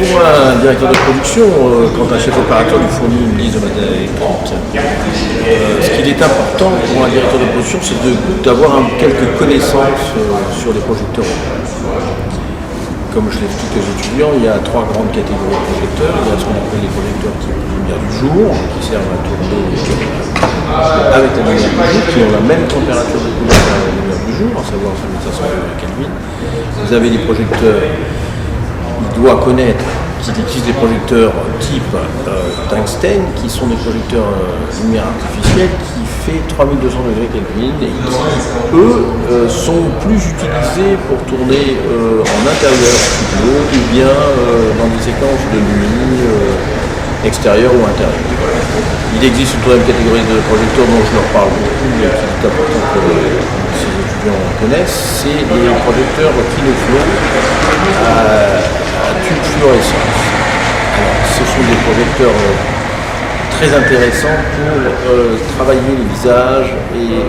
Pour un directeur de production, quand un chef opérateur lui fournit une liste de matériel électrique, ce qu'il est important pour un directeur de production, c'est d'avoir quelques connaissances sur les projecteurs. Comme je l'explique aux étudiants, il y a trois grandes catégories de projecteurs. Il y a ce qu'on appelle les projecteurs type lumière du jour, qui servent à tourner avec la lumière du jour, qui ont la même température de couleur que la lumière du jour, à savoir 1500 degrés Kelvin. Vous avez des projecteurs, il doit connaître qu'il existe des projecteurs type tungstène, qui sont des projecteurs lumière artificielle, qui fait 3200 degrés Kelvin et qui, eux, sont plus utilisés pour tourner en intérieur studio ou bien dans des séquences de nuit extérieure ou intérieure. Il existe une troisième catégorie de projecteurs dont je leur parle beaucoup et qui est important que ces étudiants connaissent, c'est les projecteurs Kinoflow à tube fluorescence. Alors, ce sont des projecteurs très intéressant pour travailler les visages et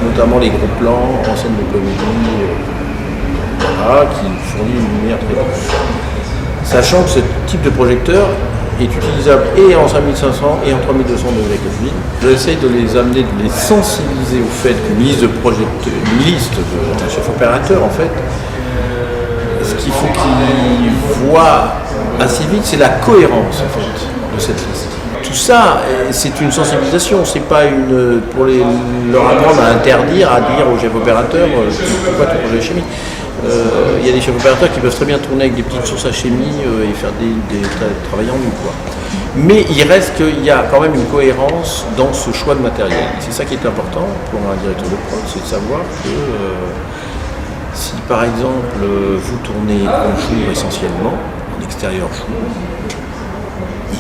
notamment les gros plans en scène de comédie qui fournit une lumière très douce. Sachant que ce type de projecteur est utilisable et en 5500 et en 3200 degrés Kelvin. J'essaie de les amener, de les sensibiliser au fait qu'une liste d'un chef opérateur en fait, ce qu'il faut qu'ils voient assez vite, c'est la cohérence en fait de cette liste. Tout ça, c'est une sensibilisation, c'est pas pour leur apprendre à interdire, à dire aux chefs opérateurs pourquoi tu projet chimie. Il y a des chefs opérateurs qui peuvent très bien tourner avec des petites sources à chimie et faire travailler en nu, quoi. Mais il reste qu'il y a quand même une cohérence dans ce choix de matériel. C'est ça qui est important pour un directeur de prod, c'est de savoir que si par exemple vous tournez en jour essentiellement, en extérieur jour,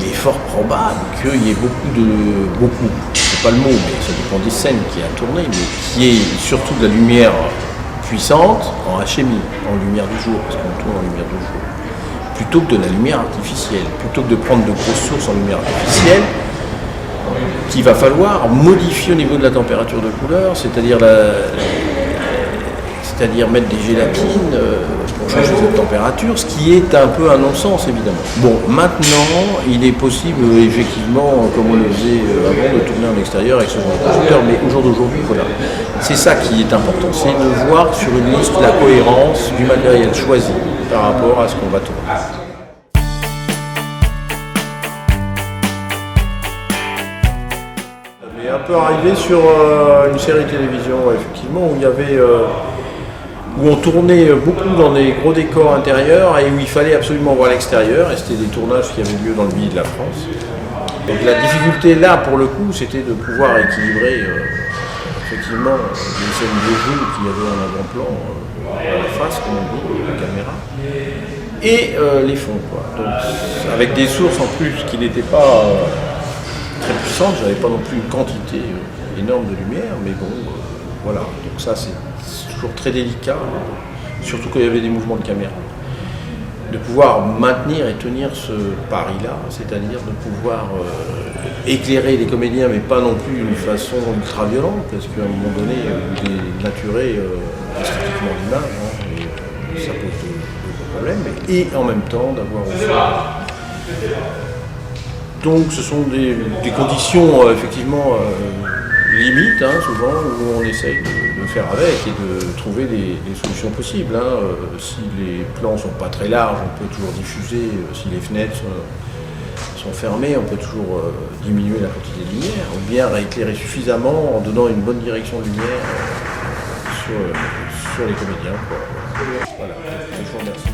il est fort probable qu'il y ait beaucoup, c'est pas le mot, mais ça dépend des scènes qu'il y a à tourner, mais qu'il y ait surtout de la lumière puissante en HMI, en lumière du jour, parce qu'on tourne en lumière du jour, plutôt que de la lumière artificielle, plutôt que de prendre de grosses sources en lumière artificielle, qu'il va falloir modifier au niveau de la température de couleur, c'est-à-dire mettre des gélatines pour changer cette température, ce qui est un peu un non-sens évidemment. Bon, maintenant, il est possible effectivement, comme on le faisait avant, de tourner en extérieur avec ce genre de projecteur, mais au jour d'aujourd'hui, voilà. C'est ça qui est important, c'est de voir sur une liste la cohérence du matériel choisi par rapport à ce qu'on va tourner. On est un peu arrivé sur une série de télévision, effectivement, où il y avait... où on tournait beaucoup dans des gros décors intérieurs et où il fallait absolument voir l'extérieur, et c'était des tournages qui avaient lieu dans le milieu de la France. Donc la difficulté là, pour le coup, c'était de pouvoir équilibrer effectivement les scènes de jeu qu'il y avait en avant-plan à la face, comme on dit, la caméra, et les fonds, quoi. Donc avec des sources en plus qui n'étaient pas très puissantes, j'avais pas non plus une quantité énorme de lumière, mais bon, voilà. Donc ça c'est toujours très délicat, surtout quand il y avait des mouvements de caméra, de pouvoir maintenir et tenir ce pari-là, c'est-à-dire de pouvoir éclairer les comédiens, mais pas non plus d'une façon ultra violente, parce qu'à un moment donné, vous dénaturez esthétiquement l'image, et ça pose de problèmes, et en même temps d'avoir aussi... Donc ce sont des conditions effectivement limites, souvent, où on essaye de faire avec et de trouver des solutions possibles. Si les plans ne sont pas très larges, on peut toujours diffuser. Si les fenêtres sont fermées, on peut toujours diminuer la quantité de lumière, ou bien rééclairer suffisamment en donnant une bonne direction de lumière sur les comédiens. Voilà, je vous remercie.